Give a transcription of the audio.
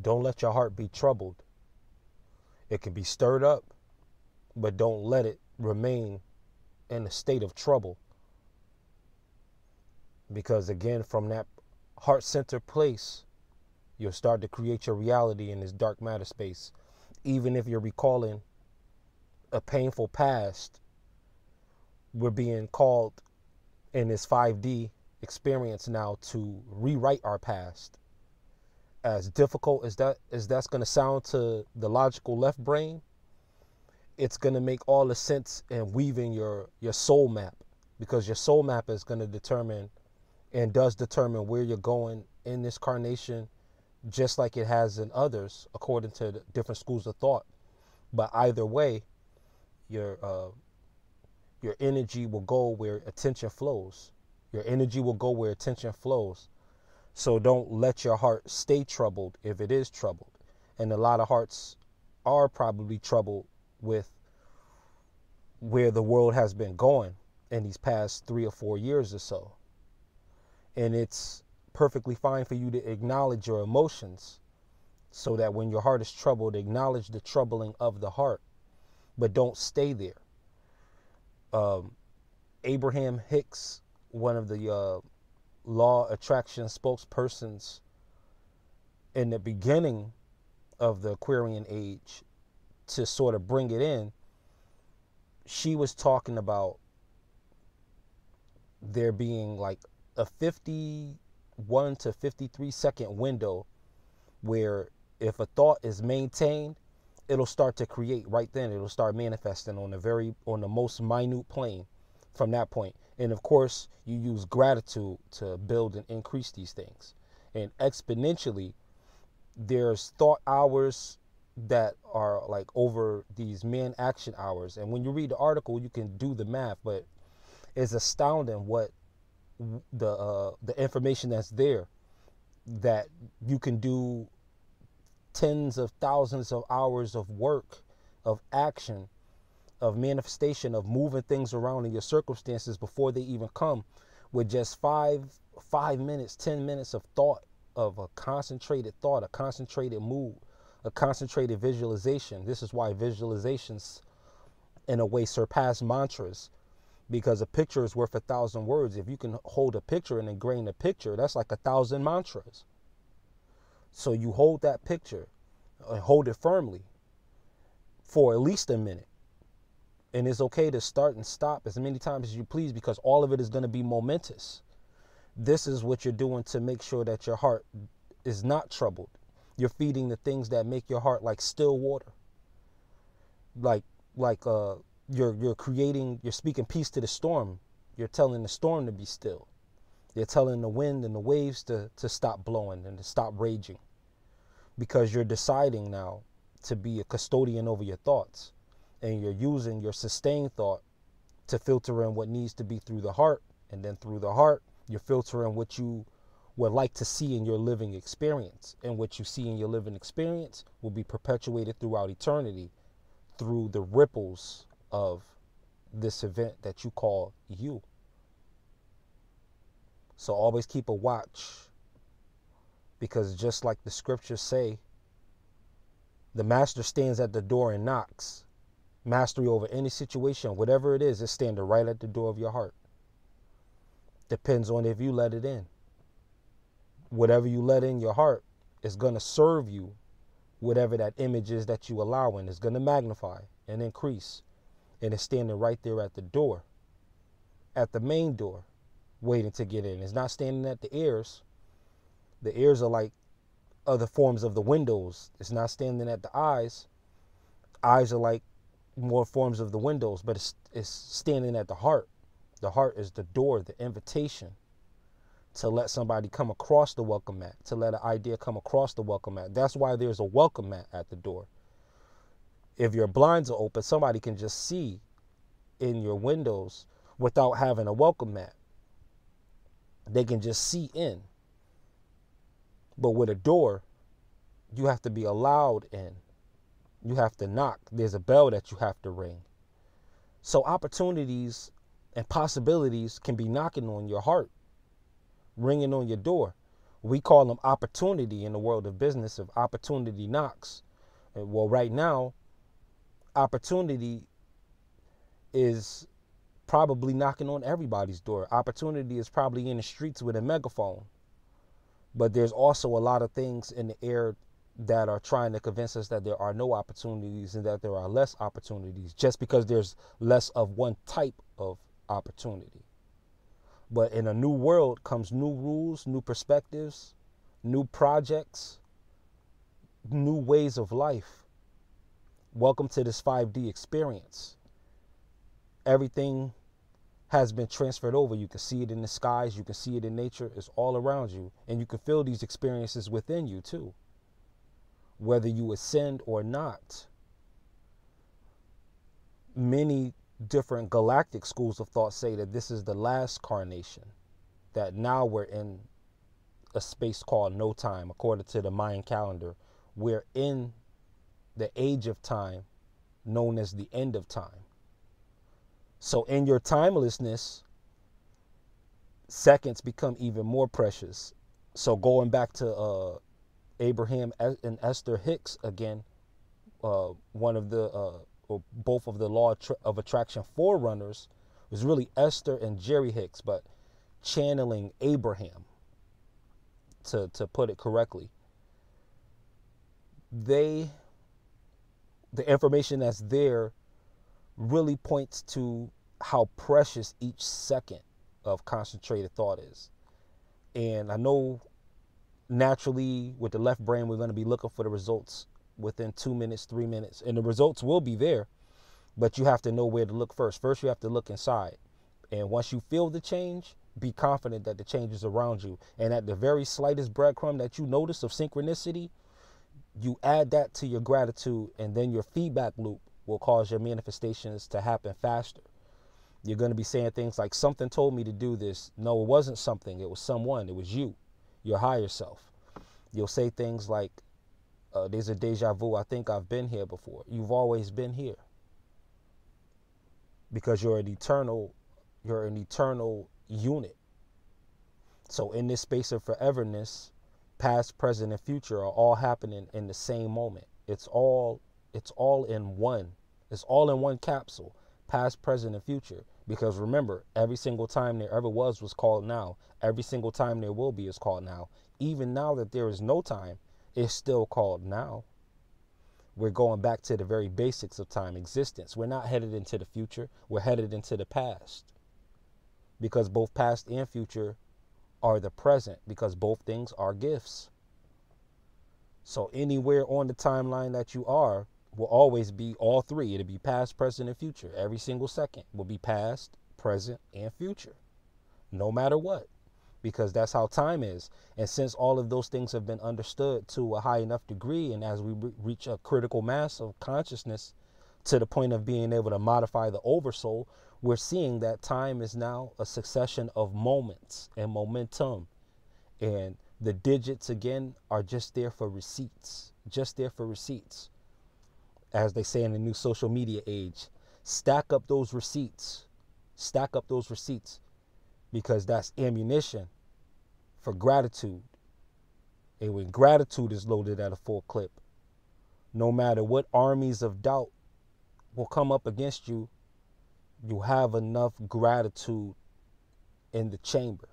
Don't let your heart be troubled. It can be stirred up, but don't let it remain in a state of trouble. Because again, from that heart center place, you'll start to create your reality in this dark matter space. Even if you're recalling a painful past, we're being called in this 5D experience now to rewrite our past. As difficult as that's going to sound to the logical left brain, it's going to make all the sense in weaving your soul map, because your soul map is going to determine and does determine where you're going in this carnation, just like it has in others, according to the different schools of thought. But either way, your energy will go where attention flows. Your energy will go where attention flows. So don't let your heart stay troubled if it is troubled. And a lot of hearts are probably troubled with where the world has been going in these past 3 or 4 years or so. And it's perfectly fine for you to acknowledge your emotions, so that when your heart is troubled, acknowledge the troubling of the heart, but don't stay there. Abraham Hicks, one of the law attraction spokespersons in the beginning of the Aquarian age, to sort of bring it in, she was talking about there being like a 51 to 53 second window where if a thought is maintained, it'll start to create right then. It'll start manifesting on the most minute plane from that point. And of course, you use gratitude to build and increase these things. And exponentially, there's thought hours that are like over these man action hours. And when you read the article, you can do the math, but it's astounding what the information that's there, that you can do tens of thousands of hours of work, of action, of manifestation, of moving things around in your circumstances before they even come, with just 5 minutes, 10 minutes of thought, of a concentrated thought, a concentrated mood, a concentrated visualization. This is why visualizations in a way surpass mantras, because a picture is worth 1,000 words. If you can hold a picture and ingrain a picture, that's like 1,000 mantras. So you hold that picture and hold it firmly for at least a minute. And it's okay to start and stop as many times as you please, because all of it is going to be momentous. This is what you're doing to make sure that your heart is not troubled. You're feeding the things that make your heart like still water. You're speaking peace to the storm. You're telling the storm to be still. You're telling the wind and the waves to stop blowing and to stop raging, because you're deciding now to be a custodian over your thoughts, and you're using your sustained thought to filter in what needs to be through the heart, and then through the heart, you're filtering what you would like to see in your living experience, and what you see in your living experience will be perpetuated throughout eternity through the ripples of this event that you call you. So always keep a watch, because just like the scriptures say, the master stands at the door and knocks. Mastery over any situation, whatever it is standing right at the door of your heart. Depends on if you let it in. Whatever you let in your heart is going to serve you. Whatever that image is that you allow in is going to magnify and increase. And it's standing right there at the door, at the main door, waiting to get in. It's not standing at the ears. The ears are like other forms of the windows. It's not standing at the eyes. Eyes are like more forms of the windows, but it's standing at the heart. The heart is the door, the invitation to let somebody come across the welcome mat, to let an idea come across the welcome mat. That's why there's a welcome mat at the door. If your blinds are open, somebody can just see in your windows without having a welcome mat. They can just see in. But with a door, you have to be allowed in. You have to knock. There's a bell that you have to ring. So opportunities and possibilities can be knocking on your heart, ringing on your door. We call them opportunity in the world of business. If opportunity knocks, well, right now, opportunity is probably knocking on everybody's door. Opportunity is probably in the streets with a megaphone. But there's also a lot of things in the air that are trying to convince us that there are no opportunities and that there are less opportunities just because there's less of one type of opportunity. But in a new world comes new rules, new perspectives, new projects, new ways of life. Welcome to this 5D experience. Everything has been transferred over. You can see it in the skies. You can see it in nature. It's all around you. And you can feel these experiences within you too, whether you ascend or not. Many different galactic schools of thought say that this is the last carnation, that now we're in a space called no time. According to the Mayan calendar, we're in the age of time known as the end of time. So in your timelessness, seconds become even more precious. So going back to Abraham and Esther Hicks again, one of the or both of the law of attraction forerunners was really Esther and Jerry Hicks, but channeling Abraham, to put it correctly. The information that's there really points to how precious each second of concentrated thought is. And I know naturally with the left brain, we're going to be looking for the results within 2 minutes, 3 minutes, and the results will be there, but you have to know where to look first. First, you have to look inside. And once you feel the change, be confident that the change is around you. And at the very slightest breadcrumb that you notice of synchronicity, you add that to your gratitude, and then your feedback loop will cause your manifestations to happen faster. You're going to be saying things like, something told me to do this. No, it wasn't something. It was someone. It was you, your higher self. You'll say things like, there's a deja vu. I think I've been here before. You've always been here. Because you're an eternal unit. So in this space of foreverness, past, present, and future are all happening in the same moment. It's all in one. It's all in one capsule, past, present, and future. Because remember, every single time there ever was called now. Every single time there will be is called now. Even now that there is no time, it's still called now. We're going back to the very basics of time, existence. We're not headed into the future. We're headed into the past. Because both past and future are the present, because both things are gifts. So anywhere on the timeline that you are will always be all three. It'll be past, present, and future. Every single second will be past, present, and future, no matter what, because that's how time is. And since all of those things have been understood to a high enough degree, and as we reach a critical mass of consciousness to the point of being able to modify the oversoul, we're seeing that time is now a succession of moments and momentum. And the digits, again, are just there for receipts. Just there for receipts. As they say in the new social media age, stack up those receipts. Stack up those receipts. Because that's ammunition for gratitude. And when gratitude is loaded at a full clip, no matter what armies of doubt will come up against you, you have enough gratitude in the chamber.